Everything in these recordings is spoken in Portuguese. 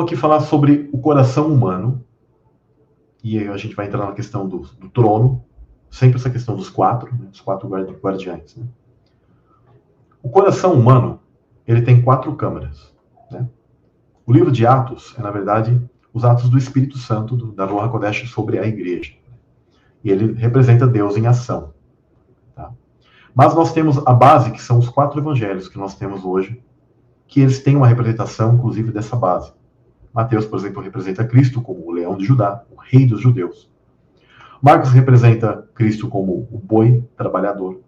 vou aqui falar sobre o coração humano, e a gente vai entrar na questão do trono, sempre essa questão dos quatro, né, os quatro guardiães. Né? O coração humano, ele tem 4 câmaras. Né? O livro de Atos é, na verdade, os atos do Espírito Santo, da Ruach HaKodesh sobre a igreja. E ele representa Deus em ação. Tá? Mas nós temos a base, que são os 4 evangelhos que nós temos hoje, que eles têm uma representação, inclusive, dessa base. Mateus, por exemplo, representa Cristo como o leão de Judá, o rei dos judeus. Marcos representa Cristo como o boi trabalhador,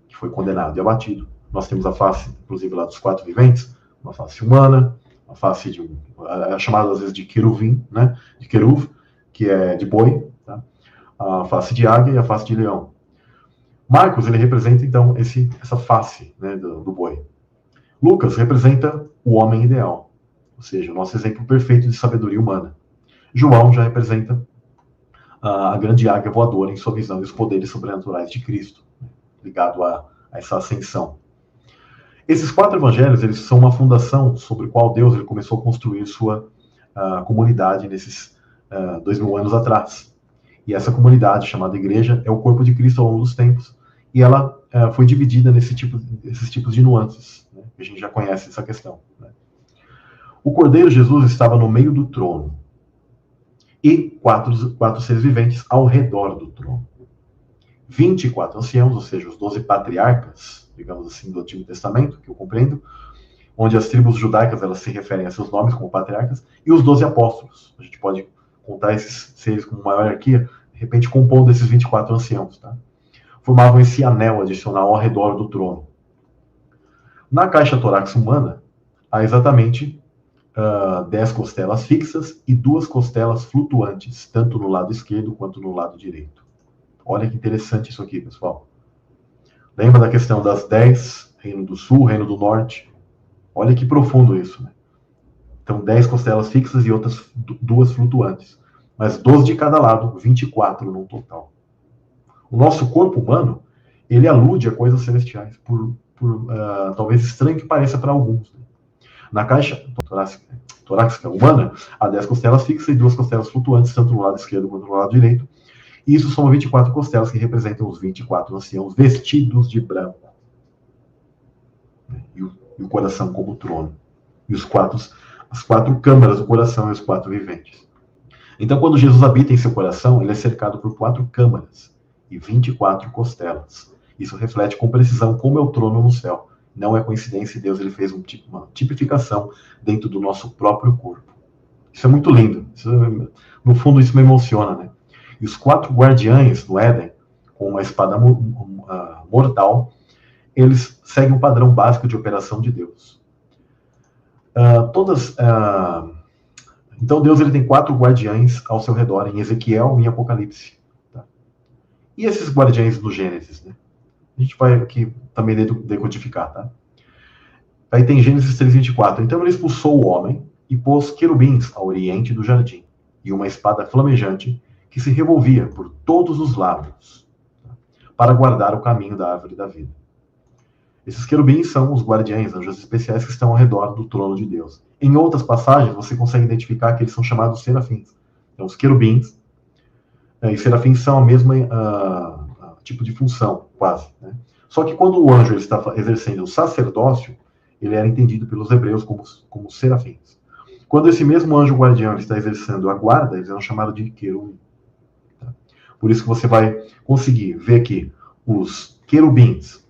que foi condenado e abatido. Nós temos a face, inclusive, lá dos 4 viventes, uma face humana, uma face de chamada às vezes de queruvim, né? De queruv, que é de boi, tá? A face de águia e a face de leão. Marcos, ele representa, então, essa face, né, do boi. Lucas representa o homem ideal, ou seja, o nosso exemplo perfeito de sabedoria humana. João já representa a grande águia voadora em sua visão e os poderes sobrenaturais de Cristo, ligado a essa ascensão. Esses 4 evangelhos, eles são uma fundação sobre a qual Deus ele começou a construir sua comunidade nesses 2000 anos atrás. E essa comunidade, chamada igreja, é o corpo de Cristo ao longo dos tempos. E ela foi dividida nesses tipos de nuances. Né? A gente já conhece essa questão. Né? O Cordeiro Jesus estava no meio do trono. E 4 seres viventes ao redor do trono. 24 anciãos, ou seja, os 12 patriarcas, digamos assim, do Antigo Testamento, que eu compreendo, onde as tribos judaicas elas se referem a seus nomes como patriarcas, e os 12 apóstolos. A gente pode contar esses seres como uma hierarquia, de repente compondo esses 24 anciãos. Tá? Formavam esse anel adicional ao redor do trono. Na caixa torácica humana, há exatamente 10 costelas fixas e 2 costelas flutuantes, tanto no lado esquerdo quanto no lado direito. Olha que interessante isso aqui, pessoal. Lembra da questão das 10, Reino do Sul, Reino do Norte? Olha que profundo isso, né? Então, 10 costelas fixas e outras 2 flutuantes. Mas 12 de cada lado, 24 no total. O nosso corpo humano, ele alude a coisas celestiais, por talvez estranho que pareça para alguns. Né? Na caixa torácica humana, há 10 costelas fixas e 2 costelas flutuantes, tanto no lado esquerdo quanto no lado direito. E isso são 24 costelas que representam os 24 anciãos vestidos de branco. E o coração como trono. E as 4 câmaras do coração e os 4 viventes. Então, quando Jesus habita em seu coração, ele é cercado por 4 câmaras e 24 costelas. Isso reflete com precisão como é o trono no céu. Não é coincidência, Deus ele fez uma tipificação dentro do nosso próprio corpo. Isso é muito lindo. No fundo, isso me emociona, né? E os 4 guardiães no Éden, com uma espada mortal, eles seguem um padrão básico de operação de Deus. Então Deus ele tem 4 guardiães ao seu redor, em Ezequiel e em Apocalipse. Tá? E esses guardiães do Gênesis, né? A gente vai aqui também decodificar, tá? Aí tem Gênesis 3:24. Então ele expulsou o homem e pôs querubins ao oriente do jardim, e uma espada flamejante que se revolvia por todos os lados, tá? Para guardar o caminho da árvore da vida. Esses querubins são os guardiães, anjos especiais que estão ao redor do trono de Deus. Em outras passagens, você consegue identificar que eles são chamados serafins. Então, os querubins e serafins são a mesma tipo de função, quase. Né? Só que quando o anjo ele está exercendo o sacerdócio, ele era entendido pelos hebreus como serafins. Quando esse mesmo anjo guardião ele está exercendo a guarda, eles são chamados de querubim. Tá? Por isso que você vai conseguir ver que os querubins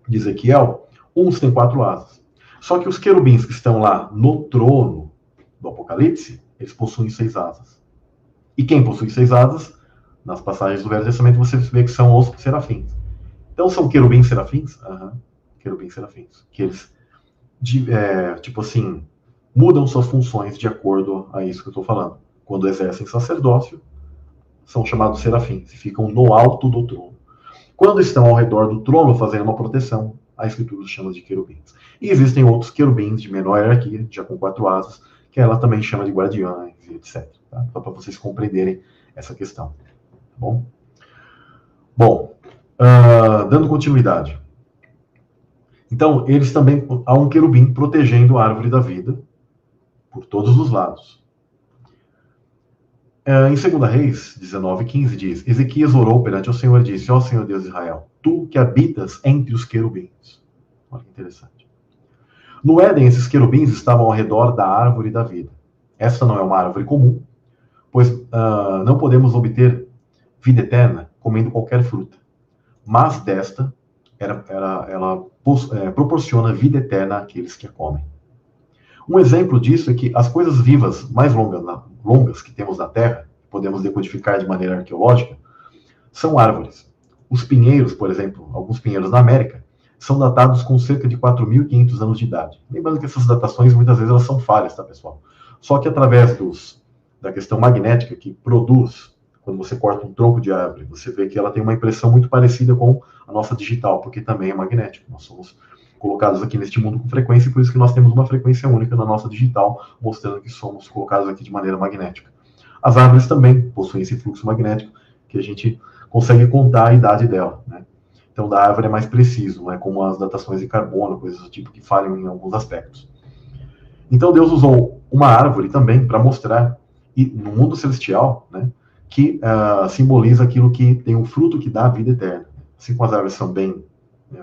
de Ezequiel, uns têm 4 asas. Só que os querubins que estão lá no trono do Apocalipse, eles possuem 6 asas. E quem possui 6 asas, nas passagens do Velho Testamento, você vê que são os serafins. Então são querubins serafins? Querubins serafins. Que eles, tipo assim, mudam suas funções de acordo a isso que eu estou falando. Quando exercem sacerdócio, são chamados serafins e ficam no alto do trono. Quando estão ao redor do trono fazendo uma proteção, a Escritura os chama de querubins. E existem outros querubins de menor hierarquia, já com 4 asas, que ela também chama de guardiães, etc. Tá? Só para vocês compreenderem essa questão. Tá bom? Bom, dando continuidade. Então, eles também, há um querubim protegendo a árvore da vida, por todos os lados. Em 2 Reis 19:15 diz: Ezequias orou perante o Senhor e disse: ó Senhor Deus de Israel, tu que habitas entre os querubins. Olha que interessante. No Éden, esses querubins estavam ao redor da árvore da vida. Essa não é uma árvore comum, pois não podemos obter vida eterna comendo qualquer fruta. Mas desta, ela proporciona vida eterna àqueles que a comem. Um exemplo disso é que as coisas vivas mais longas que temos na Terra, podemos decodificar de maneira arqueológica, são árvores. Os pinheiros, por exemplo, alguns pinheiros na América, são datados com cerca de 4.500 anos de idade. Lembrando que essas datações, muitas vezes, elas são falhas, tá, pessoal? Só que através da questão magnética que produz, quando você corta um tronco de árvore, você vê que ela tem uma impressão muito parecida com a nossa digital, porque também é magnético. Nós somos colocados aqui neste mundo com frequência, e por isso que nós temos uma frequência única na nossa digital, mostrando que somos colocados aqui de maneira magnética. As árvores também possuem esse fluxo magnético, que a gente consegue contar a idade dela, né? Então, da árvore é mais preciso, não é como as datações de carbono, coisas do tipo que falham em alguns aspectos. Então, Deus usou uma árvore também para mostrar, e no mundo celestial, né, que simboliza aquilo que tem um fruto que dá a vida eterna. Assim como as árvores são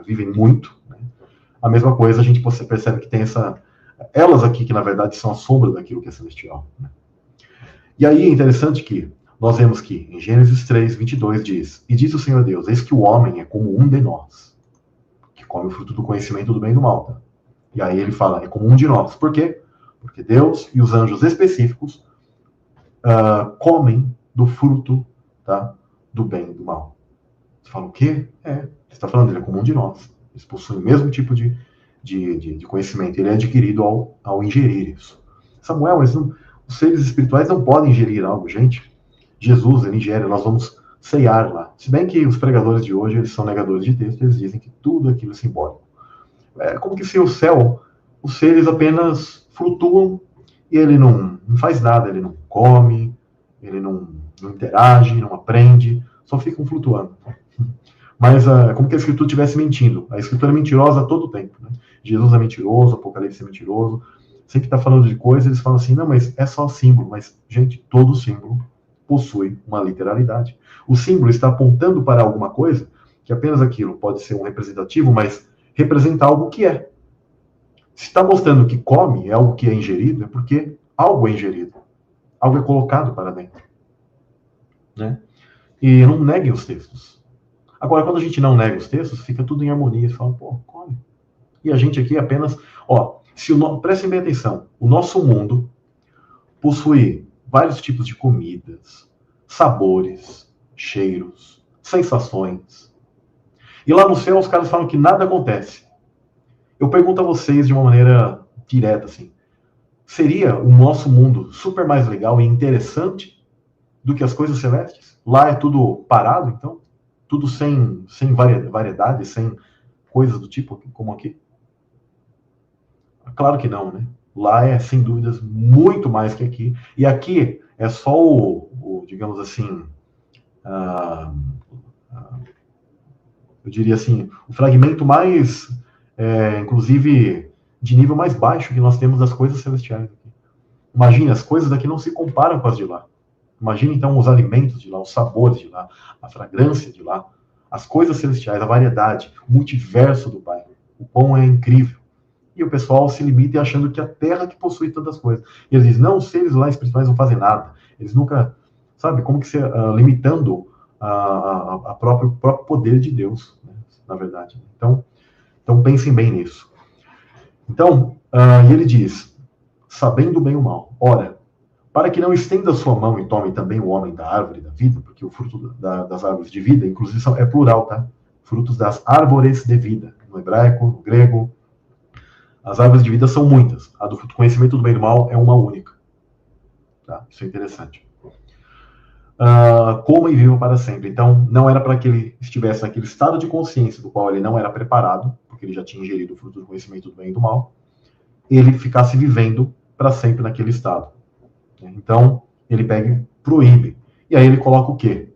vivem muito, né, a mesma coisa a gente percebe que tem elas aqui que na verdade são a sombra daquilo que é celestial, né? E aí é interessante que nós vemos que em Gênesis 3:22 diz: e diz o Senhor Deus, eis que o homem é como um de nós, que come o fruto do conhecimento do bem e do mal. Tá? E aí ele fala, é como um de nós. Por quê? Porque Deus e os anjos específicos comem do fruto, tá, do bem e do mal. Você fala, o quê? Você está falando, ele é como um de nós. Eles possuem o mesmo tipo de conhecimento. Ele é adquirido ao ingerir isso. Samuel, os seres espirituais não podem ingerir algo, gente. Jesus, ele ingere, nós vamos ceiar lá. Se bem que os pregadores de hoje, eles são negadores de texto, eles dizem que tudo aquilo é simbólico. É como que se o céu, os seres apenas flutuam e ele não faz nada, ele não come, ele não interage, não aprende, só ficam flutuando. Mas como que a Escritura estivesse mentindo. A Escritura é mentirosa a todo tempo, né? Jesus é mentiroso, o Apocalipse é mentiroso. Sempre está falando de coisas, eles falam assim, não, mas é só símbolo. Mas, gente, todo símbolo possui uma literalidade. O símbolo está apontando para alguma coisa, que apenas aquilo pode ser um representativo, mas representa algo que é. Se está mostrando que come, é algo que é ingerido, é porque algo é ingerido. Algo é colocado para dentro. Né? E não neguem os textos. Agora, quando a gente não nega os textos, fica tudo em harmonia. Você fala, pô, come. E a gente aqui apenas... prestem bem atenção. O nosso mundo possui vários tipos de comidas, sabores, cheiros, sensações. E lá no céu os caras falam que nada acontece. Eu pergunto a vocês de uma maneira direta, assim, seria o nosso mundo super mais legal e interessante do que as coisas celestes? Lá é tudo parado, então? Tudo sem variedade, sem coisas do tipo como aqui? Claro que não, né? Lá é, sem dúvidas, muito mais que aqui. E aqui é só digamos assim, eu diria assim, o fragmento mais, inclusive, de nível mais baixo que nós temos das coisas celestiais. Imagine, as coisas daqui não se comparam com as de lá. Imagine, então, os alimentos de lá, os sabores de lá, a fragrância de lá, as coisas celestiais, a variedade, o multiverso do Pai. O quão é incrível. E o pessoal se limita achando que a Terra que possui tantas coisas. E eles dizem, não, os seres lá espirituais não fazem nada. Eles nunca, sabe, como que se limitando o próprio poder de Deus, né, na verdade. Então pensem bem nisso. Então, e ele diz, sabendo bem o mal, ora, para que não estenda sua mão e tome também o homem da árvore da vida, porque o fruto das árvores de vida, inclusive, é plural, tá? Frutos das árvores de vida, no hebraico, no grego. As árvores de vida são muitas. A do conhecimento do bem e do mal é uma única. Tá? Isso é interessante. Coma e viva para sempre. Então, não era para que ele estivesse naquele estado de consciência do qual ele não era preparado, porque ele já tinha ingerido o fruto do conhecimento do bem e do mal, ele ficasse vivendo para sempre naquele estado. Então, ele pega e proíbe. E aí ele coloca o quê?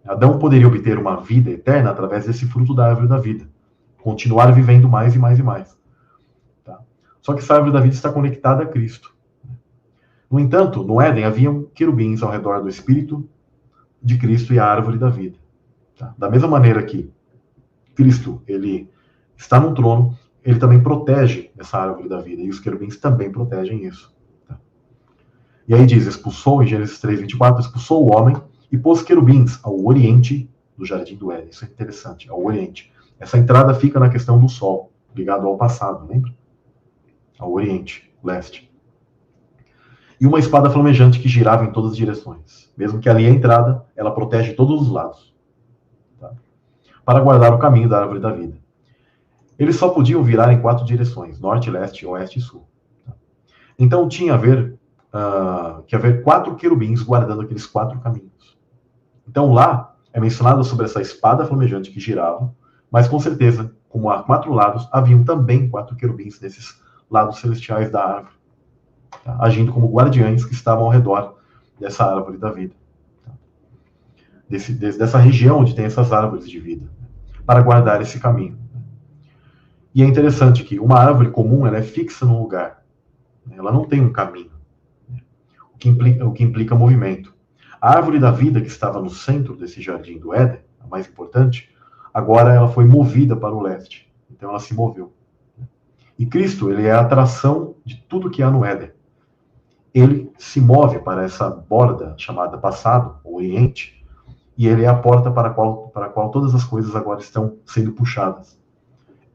Adão poderia obter uma vida eterna através desse fruto da árvore da vida. Continuar vivendo mais e mais e mais. Só que essa árvore da vida está conectada a Cristo. No entanto, no Éden haviam querubins ao redor do Espírito de Cristo e a árvore da vida. Tá? Da mesma maneira que Cristo, ele está no trono, ele também protege essa árvore da vida, e os querubins também protegem isso. Tá? E aí diz, expulsou, em Gênesis 3:24, expulsou o homem e pôs querubins ao oriente do jardim do Éden. Isso é interessante, ao oriente. Essa entrada fica na questão do sol, ligado ao passado, lembra? Ao oriente, leste. E uma espada flamejante que girava em todas as direções. Mesmo que ali a entrada, ela protege todos os lados. Tá? Para guardar o caminho da árvore da vida. Eles só podiam virar em 4 direções, norte, leste, oeste e sul. Tá? Então tinha que haver 4 querubins guardando aqueles 4 caminhos. Então lá é mencionado sobre essa espada flamejante que girava, mas com certeza, como há 4 lados, haviam também 4 querubins nesses lados celestiais da árvore, tá? Agindo como guardiães que estavam ao redor dessa árvore da vida. Tá? Dessa região onde tem essas árvores de vida, para guardar esse caminho. E é interessante que uma árvore comum ela é fixa num lugar. Ela não tem um caminho, o que implica movimento. A árvore da vida que estava no centro desse jardim do Éden, a mais importante, agora ela foi movida para o leste. Então ela se moveu. E Cristo, ele é a atração de tudo que há no Éden. Ele se move para essa borda chamada passado, ou oriente, e ele é a porta para a qual todas as coisas agora estão sendo puxadas.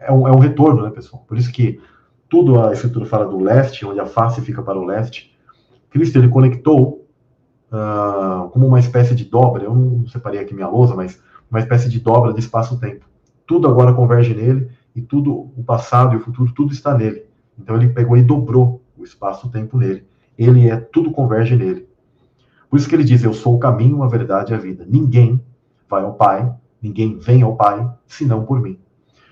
É um retorno, né, pessoal? Por isso que tudo a Escritura fala do leste, onde a face fica para o leste. Cristo, ele conectou como uma espécie de dobra, eu não separei aqui minha lousa, mas uma espécie de dobra de espaço-tempo. Tudo agora converge nele, e tudo, o passado e o futuro, tudo está nele. Então ele pegou e dobrou o espaço-tempo nele. Tudo converge nele. Por isso que ele diz, eu sou o caminho, a verdade e a vida. Ninguém vai ao Pai, ninguém vem ao Pai, senão por mim.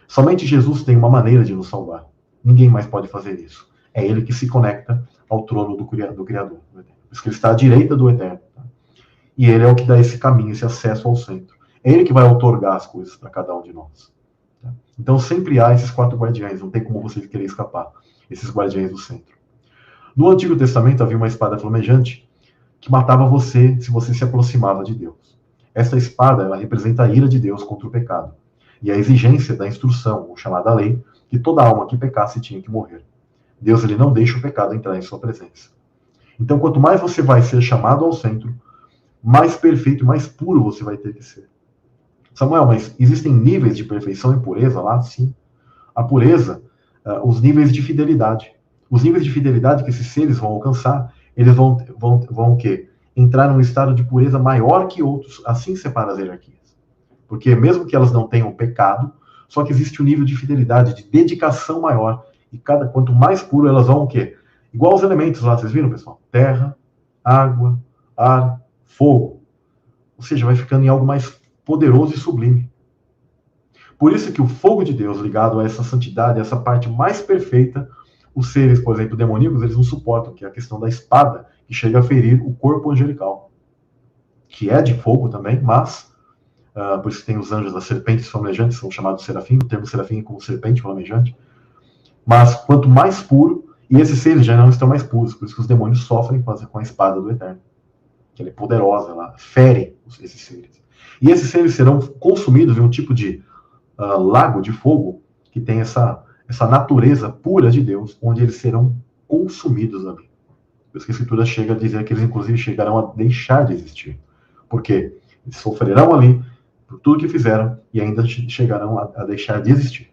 Somente Jesus tem uma maneira de nos salvar. Ninguém mais pode fazer isso. É ele que se conecta ao trono do Criador. Por isso que ele está à direita do Eterno. Tá? E ele é o que dá esse caminho, esse acesso ao centro. É ele que vai outorgar as coisas para cada um de nós. Tá? Então sempre há esses 4 guardiães, não tem como você querer escapar. Esses guardiães do centro. No Antigo Testamento havia uma espada flamejante que matava você se você se aproximava de Deus. Essa espada, ela representa a ira de Deus contra o pecado. E a exigência da instrução, ou chamada lei, que toda alma que pecasse tinha que morrer. Deus, ele não deixa o pecado entrar em sua presença. Então, quanto mais você vai ser chamado ao centro, mais perfeito e mais puro você vai ter que ser. Samuel, mas existem níveis de perfeição e pureza lá? Sim. A pureza, os níveis de fidelidade. Os níveis de fidelidade que esses seres vão alcançar, eles vão o quê? Entrar num estado de pureza maior que outros. Assim separa as hierarquias. Porque mesmo que elas não tenham pecado, só que existe um nível de fidelidade, de dedicação maior. E quanto mais puro elas vão o quê? Igual os elementos lá, vocês viram, pessoal? Terra, água, ar, fogo. Ou seja, vai ficando em algo mais poderoso e sublime. Por isso que o fogo de Deus, ligado a essa santidade, essa parte mais perfeita, os seres, por exemplo, demoníacos, eles não suportam, que é a questão da espada, que chega a ferir o corpo angelical. Que é de fogo também, mas, por isso que tem os anjos das serpentes flamejantes, são chamados serafim, o termo serafim é como serpente flamejante. Mas quanto mais puro, e esses seres já não estão mais puros, por isso que os demônios sofrem com a espada do Eterno. Que ela é poderosa, ela fere esses seres. E esses seres serão consumidos em um tipo de lago de fogo, que tem essa natureza pura de Deus, onde eles serão consumidos ali. Por isso que a Escritura chega a dizer que eles, inclusive, chegarão a deixar de existir. Porque eles sofrerão ali por tudo que fizeram e ainda chegarão a deixar de existir.